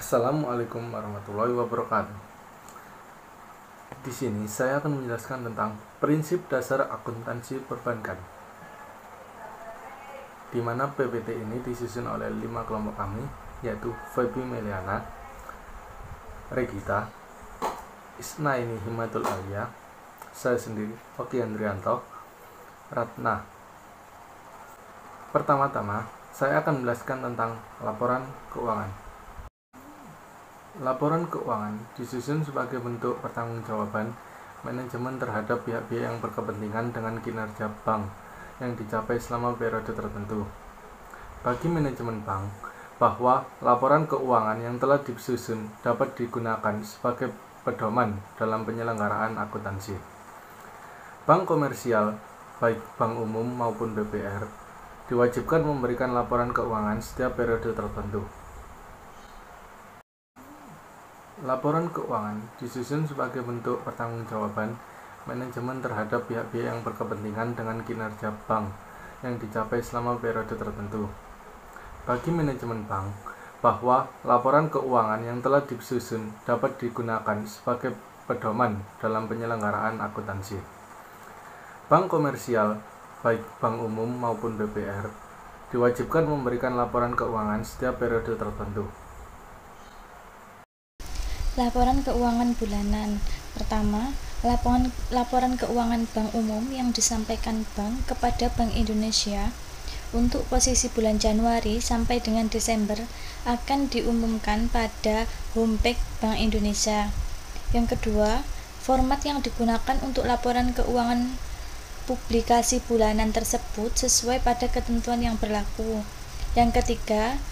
Assalamualaikum warahmatullahi wabarakatuh. Di sini saya akan menjelaskan tentang prinsip dasar akuntansi perbankan, di mana PPT ini disusun oleh 5 kelompok kami, yaitu Febi Meliana, Regita, Isnaini Himatul Alia, saya sendiri Oki Andrianto, Ratna. Pertama-tama, saya akan menjelaskan tentang laporan keuangan. Laporan keuangan disusun sebagai bentuk pertanggungjawaban manajemen terhadap pihak-pihak yang berkepentingan dengan kinerja bank yang dicapai selama periode tertentu. Bagi manajemen bank, bahwa laporan keuangan yang telah disusun dapat digunakan sebagai pedoman dalam penyelenggaraan akuntansi. Bank komersial, baik bank umum maupun BPR, diwajibkan memberikan laporan keuangan setiap periode tertentu. Laporan keuangan disusun sebagai bentuk pertanggungjawaban manajemen terhadap pihak-pihak yang berkepentingan dengan kinerja bank yang dicapai selama periode tertentu. Bagi manajemen bank, bahwa laporan keuangan yang telah disusun dapat digunakan sebagai pedoman dalam penyelenggaraan akuntansi. Bank komersial, baik bank umum maupun BPR, diwajibkan memberikan laporan keuangan setiap periode tertentu. Laporan keuangan bulanan. Pertama, laporan keuangan bank umum yang disampaikan bank kepada Bank Indonesia untuk posisi bulan Januari sampai dengan Desember akan diumumkan pada homepage Bank Indonesia. Yang kedua, format yang digunakan untuk laporan keuangan publikasi bulanan tersebut sesuai pada ketentuan yang berlaku. Yang ketiga,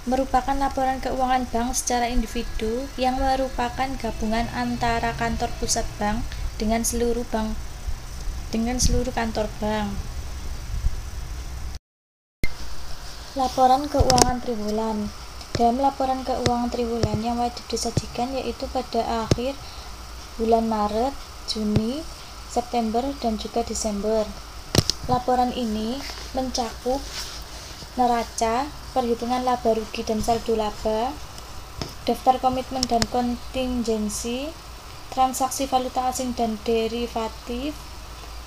merupakan laporan keuangan bank secara individu yang merupakan gabungan antara kantor pusat bank dengan seluruh kantor bank. Laporan keuangan triwulan. Dalam laporan keuangan triwulan yang wajib disajikan yaitu pada akhir bulan Maret, Juni, September, dan juga Desember. Laporan ini mencakup neraca, perhitungan laba rugi dan saldo laba, daftar komitmen dan kontingensi, transaksi valuta asing dan derivatif,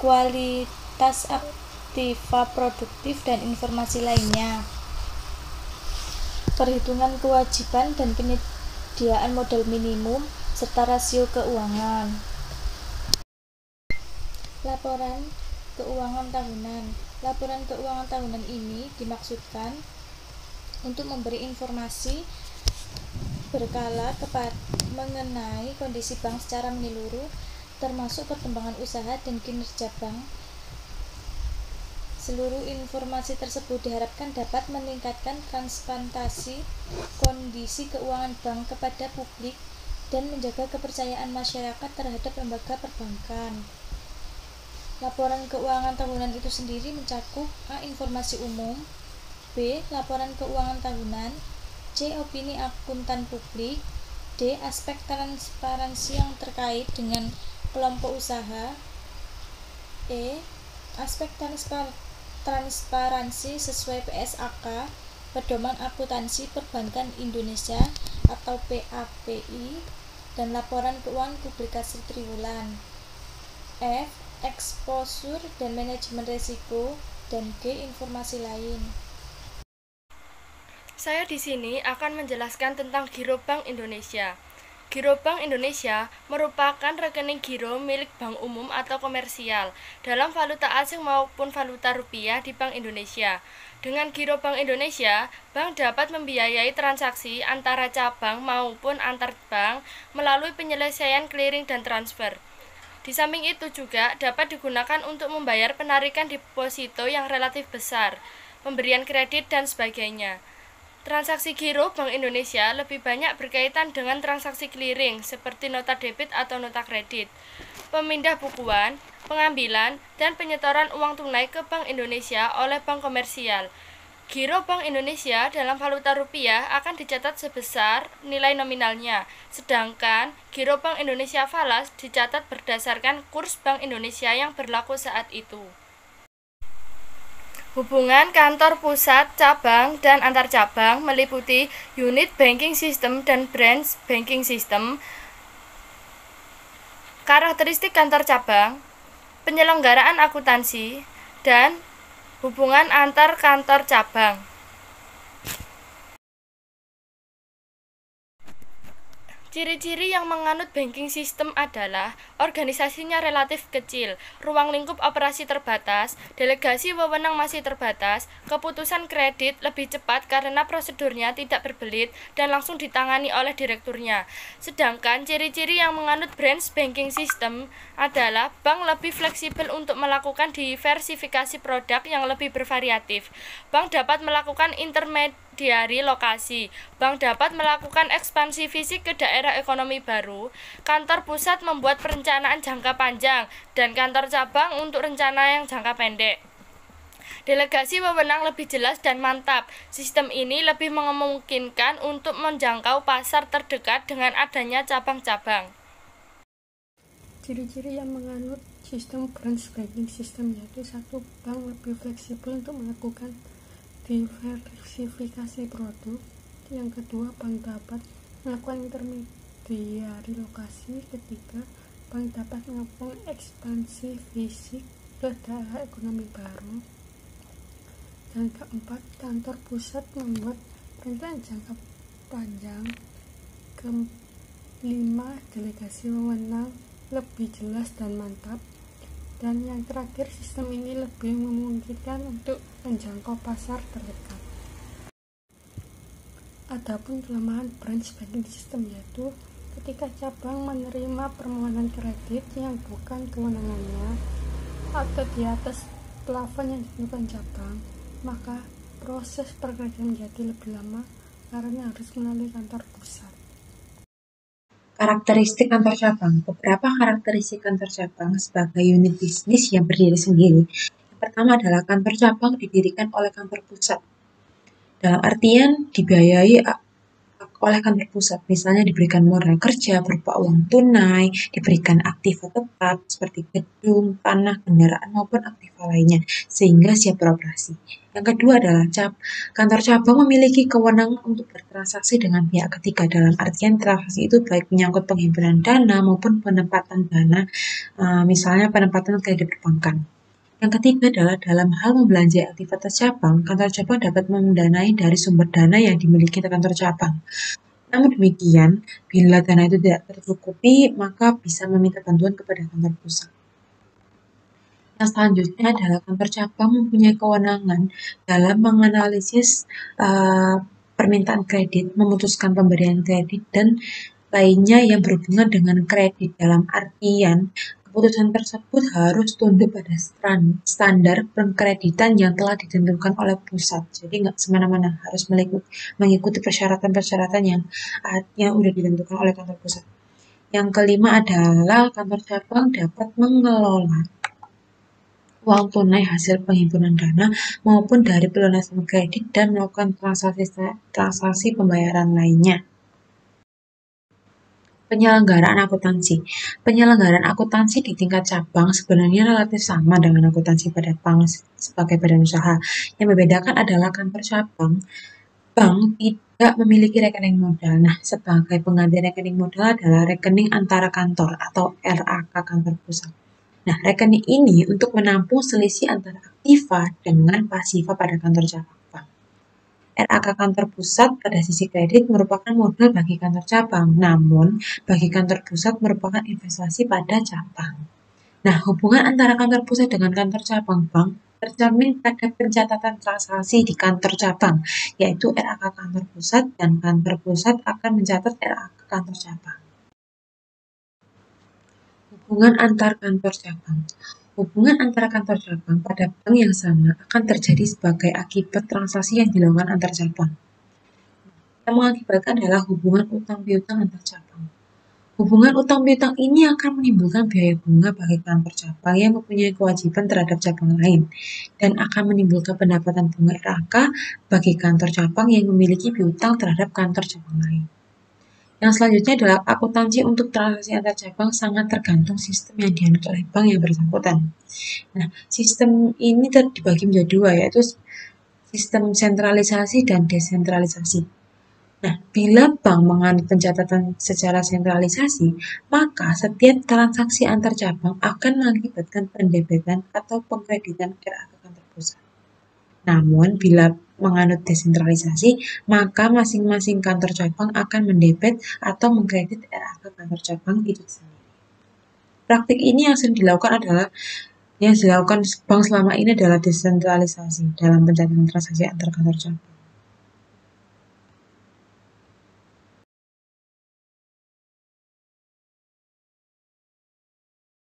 kualitas aktiva produktif dan informasi lainnya, perhitungan kewajiban dan penyediaan modal minimum, serta rasio keuangan. Laporan keuangan tahunan. Laporan keuangan tahunan ini dimaksudkan untuk memberi informasi berkala mengenai kondisi bank secara menyeluruh, termasuk perkembangan usaha dan kinerja bank. Seluruh informasi tersebut diharapkan dapat meningkatkan transparansi kondisi keuangan bank kepada publik dan menjaga kepercayaan masyarakat terhadap lembaga perbankan. Laporan keuangan tahunan itu sendiri mencakup A. Informasi umum, B. Laporan keuangan tahunan, C. Opini akuntan publik, D. Aspek transparansi yang terkait dengan kelompok usaha, E. Aspek transparansi sesuai PSAK, Pedoman Akuntansi Perbankan Indonesia atau PAPI, dan laporan keuangan publikasi triwulan. F. Exposure dan manajemen risiko, dan G. Informasi lain. Saya di sini akan menjelaskan tentang Giro Bank Indonesia. Giro Bank Indonesia merupakan rekening giro milik bank umum atau komersial dalam valuta asing maupun valuta rupiah di Bank Indonesia. Dengan Giro Bank Indonesia, bank dapat membiayai transaksi antara cabang maupun antar bank melalui penyelesaian clearing dan transfer. Di samping itu juga dapat digunakan untuk membayar penarikan deposito yang relatif besar, pemberian kredit, dan sebagainya. Transaksi giro Bank Indonesia lebih banyak berkaitan dengan transaksi clearing seperti nota debit atau nota kredit, pemindah bukuan, pengambilan, dan penyetoran uang tunai ke Bank Indonesia oleh bank komersial. Giro Bank Indonesia dalam valuta rupiah akan dicatat sebesar nilai nominalnya, sedangkan Giro Bank Indonesia falas dicatat berdasarkan kurs Bank Indonesia yang berlaku saat itu. Hubungan kantor pusat, cabang, dan antar cabang meliputi unit banking system dan branch banking system. Karakteristik kantor cabang, penyelenggaraan akuntansi, dan hubungan antar kantor cabang. Ciri-ciri yang menganut banking system adalah organisasinya relatif kecil, ruang lingkup operasi terbatas, delegasi wewenang masih terbatas, keputusan kredit lebih cepat karena prosedurnya tidak berbelit dan langsung ditangani oleh direkturnya. Sedangkan ciri-ciri yang menganut branch banking system adalah bank lebih fleksibel untuk melakukan diversifikasi produk yang lebih bervariatif. Bank dapat melakukan intermediari lokasi. Bank dapat melakukan ekspansi fisik ke daerah ekonomi baru. Kantor pusat membuat perencanaan jangka panjang dan kantor cabang untuk rencana yang jangka pendek. Delegasi wewenang lebih jelas dan mantap. Sistem ini lebih memungkinkan untuk menjangkau pasar terdekat dengan adanya cabang-cabang. Ciri-ciri yang menganut sistem branch banking system yaitu satu, bank lebih fleksibel untuk melakukan diversifikasi produk. Yang kedua, bank dapat melakukan intermediari lokasi. Ketiga, bank dapat melakukan ekspansi fisik ke daerah ekonomi baru. Dan keempat, kantor pusat membuat perencanaan jangka panjang. Kelima, delegasi wewenang lebih jelas dan mantap. Dan yang terakhir, sistem ini lebih memungkinkan untuk menjangkau pasar terdekat. Adapun kelemahan branch banking system yaitu ketika cabang menerima permohonan kredit yang bukan kewenangannya atau di atas plafon yang ditentukan cabang, maka proses perkreditan menjadi lebih lama karena harus melalui kantor pusat. Karakteristik kantor cabang. Beberapa karakteristik kantor cabang sebagai unit bisnis yang berdiri sendiri. Yang pertama adalah kantor cabang didirikan oleh kantor pusat. Dalam artian dibiayai oleh kantor pusat, misalnya diberikan modal kerja berupa uang tunai, diberikan aktiva tetap seperti gedung, tanah, kendaraan maupun aktiva lainnya, sehingga siap beroperasi. Yang kedua adalah kantor cabang memiliki kewenangan untuk bertransaksi dengan pihak ketiga, dalam artian transaksi itu baik menyangkut penghimpunan dana maupun penempatan dana, misalnya penempatan kredit perbankan. Yang ketiga adalah dalam hal membelanjai aktivitas cabang, kantor cabang dapat mendanai dari sumber dana yang dimiliki kantor cabang. Namun demikian, bila dana itu tidak tercukupi, maka bisa meminta bantuan kepada kantor pusat. Yang selanjutnya adalah kantor cabang mempunyai kewenangan dalam menganalisis permintaan kredit, memutuskan pemberian kredit, dan lainnya yang berhubungan dengan kredit. Dalam artian, keputusan tersebut harus tunduk pada standar pengkreditan yang telah ditentukan oleh pusat. Jadi nggak semena-mena, harus mengikuti persyaratan-persyaratan yang sudah ditentukan oleh kantor pusat. Yang kelima adalah kantor cabang dapat mengelola uang tunai hasil penghimpunan dana maupun dari pelunasan kredit dan melakukan transaksi pembayaran lainnya. Penyelenggaraan akuntansi. Penyelenggaraan akuntansi di tingkat cabang sebenarnya relatif sama dengan akuntansi pada bank sebagai badan usaha. Yang membedakan adalah kantor cabang, bank tidak memiliki rekening modal. Nah, sebagai pengganti rekening modal adalah rekening antara kantor atau RAK kantor pusat. Nah, rekening ini untuk menampung selisih antara aktiva dengan pasiva pada kantor cabang. RAK kantor pusat pada sisi kredit merupakan modal bagi kantor cabang, namun bagi kantor pusat merupakan investasi pada cabang. Nah, hubungan antara kantor pusat dengan kantor cabang bank tercermin pada pencatatan transaksi di kantor cabang, yaitu RAK kantor pusat, dan kantor pusat akan mencatat RAK kantor cabang. Hubungan antar kantor cabang. Hubungan antara kantor cabang pada bank yang sama akan terjadi sebagai akibat transaksi yang dilakukan antar cabang. Yang mengakibatkan adalah hubungan utang piutang antar cabang. Hubungan utang piutang ini akan menimbulkan biaya bunga bagi kantor cabang yang mempunyai kewajiban terhadap cabang lain, dan akan menimbulkan pendapatan bunga RAK bagi kantor cabang yang memiliki piutang terhadap kantor cabang lain. Yang selanjutnya adalah akuntansi untuk transaksi antar cabang sangat tergantung sistem yang dianut oleh bank yang bersangkutan. Nah, sistem ini dibagi menjadi dua, yaitu sistem sentralisasi dan desentralisasi. Nah, bila bank menganut pencatatan secara sentralisasi, maka setiap transaksi antar cabang akan mengakibatkan pendebetan atau pengkreditan RA ke kantor pusat. Namun, bila menganut desentralisasi, maka masing-masing kantor cabang akan mendebet atau mengkredit RA ke kantor cabang itu sendiri. Praktik ini yang sering dilakukan bank selama ini adalah desentralisasi dalam pencatatan transaksi antar kantor cabang.